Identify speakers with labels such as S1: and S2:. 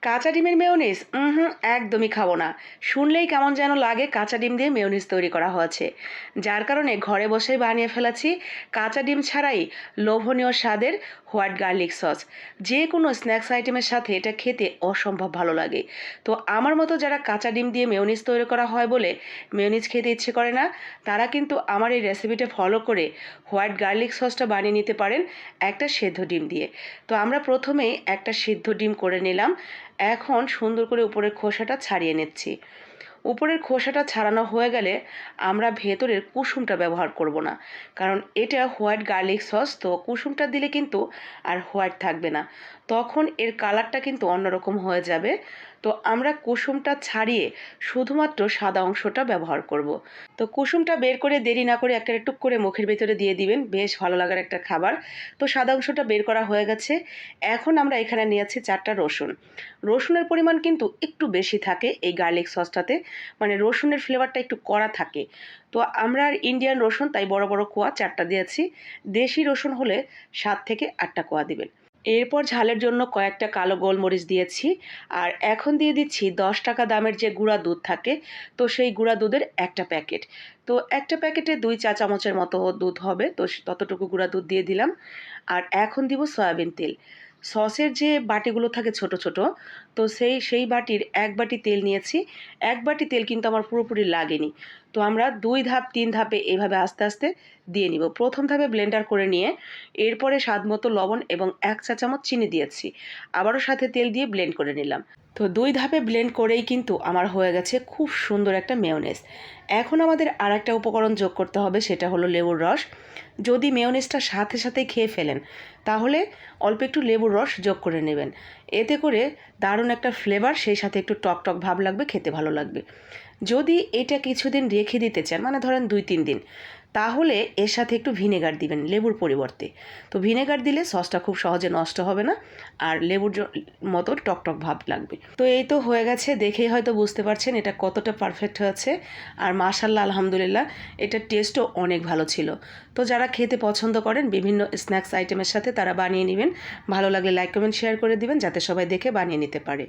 S1: কাঁচা ডিমের মেয়োনিজ একদমই খাবো না। শুনলেই কেমন যেন লাগে কাঁচা ডিম দিয়ে মেয়োনিজ তৈরি করা হয়েছে। যার কারণে ঘরে বসেই বানিয়ে ফেলেছি কাঁচা ডিম ছাড়াই লোভনীয় স্বাদের হোয়াইট গার্লিক সস। যে কোনো স্ন্যাক্স আইটেমের সাথে এটা খেতে অসম্ভব ভালো লাগে। তো আমার মতো যারা কাঁচা ডিম দিয়ে মেয়োনিজ তৈরি করা হয় বলে মেয়োনিজ খেতে ইচ্ছে করে না, তারা কিন্তু আমার এই রেসিপিটা ফলো করে হোয়াইট গার্লিক সসটা বানিয়ে নিতে পারেন একটা সেদ্ধ ডিম দিয়ে। তো আমরা প্রথমেই একটা সিদ্ধ ডিম করে নিলাম। এখন সুন্দর করে উপরের খোসাটা ছাড়িয়ে নিচ্ছি। উপরের খোসাটা ছাড়ানো হয়ে গেলে আমরা ভেতরের কুসুমটা ব্যবহার করব না, কারণ এটা হোয়াইট গার্লিক সস, তো কুসুমটা দিলে কিন্তু আর হোয়াইট থাকবে না, তখন এর কালারটা কিন্তু অন্যরকম হয়ে যাবে। তো আমরা কুসুমটা ছাড়িয়ে শুধুমাত্র সাদা অংশটা ব্যবহার করব। তো কুসুমটা বের করে দেরি না করে একটা টুক করে মুখের ভিতরে দিয়ে দিবেন, বেশ ভালো লাগার একটা খাবার। তো সাদা অংশটা বের করা হয়ে গেছে। এখন আমরা এখানে নিয়েছি 4টা রসুন। রসুনের পরিমাণ কিন্তু একটু বেশি থাকে এই গার্লিক সসটাতে, মানে রসুনের ফ্লেভারটা একটু কড়া থাকে। তো আমরা ইন্ডিয়ান রসুন তাই বড় বড় কোয়া 4টা দিয়েছি। দেশি রসুন হলে 7 থেকে 8টা কোয়া দিবেন। এরপর ঝালের জন্য কয়েকটা কালো গোলমরিচ দিয়েছি। আর এখন দিয়ে দিচ্ছি 10 টাকা দামের যে গুঁড়া দুধ থাকে, তো সেই গুঁড়া দুধের একটা প্যাকেট। তো একটা প্যাকেটে 2 চা চামচের মতো দুধ হবে, তো ততটুকু গুঁড়া দুধ দিয়ে দিলাম। আর এখন দিব সয়াবিন তেল। সসের যে বাটিগুলো থাকে ছোট ছোট, তো সেই বাটির 1 বাটি তেল নিয়েছি। 1 বাটি তেল কিন্তু আমার পুরোপুরি লাগেনি। তো আমরা 2 ধাপ 3 ধাপে এইভাবে আস্তে আস্তে দিয়ে নিব। প্রথম ধাপে ব্লেন্ডার করে নিয়ে এরপরে স্বাদ মতো লবণ এবং 1 চা চামচ চিনি দিয়েছি। আবারও সাথে তেল দিয়ে ব্লেন্ড করে নিলাম। তো 2 ধাপে ব্লেন্ড করেই কিন্তু আমার হয়ে গেছে খুব সুন্দর একটা মেয়োনেজ। এখন আমাদের আর একটা উপকরণ যোগ করতে হবে, সেটা হলো লেবুর রস। যদি মেয়োনেজটা সাথে সাথে খেয়ে ফেলেন, তাহলে অল্প একটু লেবুর রস যোগ করে নেবেন। এতে করে দারুণ একটা ফ্লেভার, সেই সাথে একটু টক টক ভাব লাগবে, খেতে ভালো লাগবে। যদি এটা কিছুদিন রেখে দিতে চান, মানে ধরেন 2-3 দিন, তাহলে এর সাথে একটু ভিনেগার দিবেন লেবুর পরিবর্তে। তো ভিনেগার দিলে সসটা খুব সহজে নষ্ট হবে না, আর লেবুর মতো টকটক ভাব লাগবে। তো এই তো হয়ে গেছে, দেখেই হয়তো বুঝতে পারছেন এটা কতটা পারফেক্ট হয়েছে। আর মাশাআল্লাহ আলহামদুলিল্লাহ, এটার টেস্টও অনেক ভালো ছিল। তো যারা খেতে পছন্দ করেন বিভিন্ন স্ন্যাক্স আইটেমের সাথে, তারা বানিয়ে নেবেন। ভালো লাগলে লাইক কমেন্ট শেয়ার করে দিবেন, যাতে সবাই দেখে বানিয়ে নিতে পারে।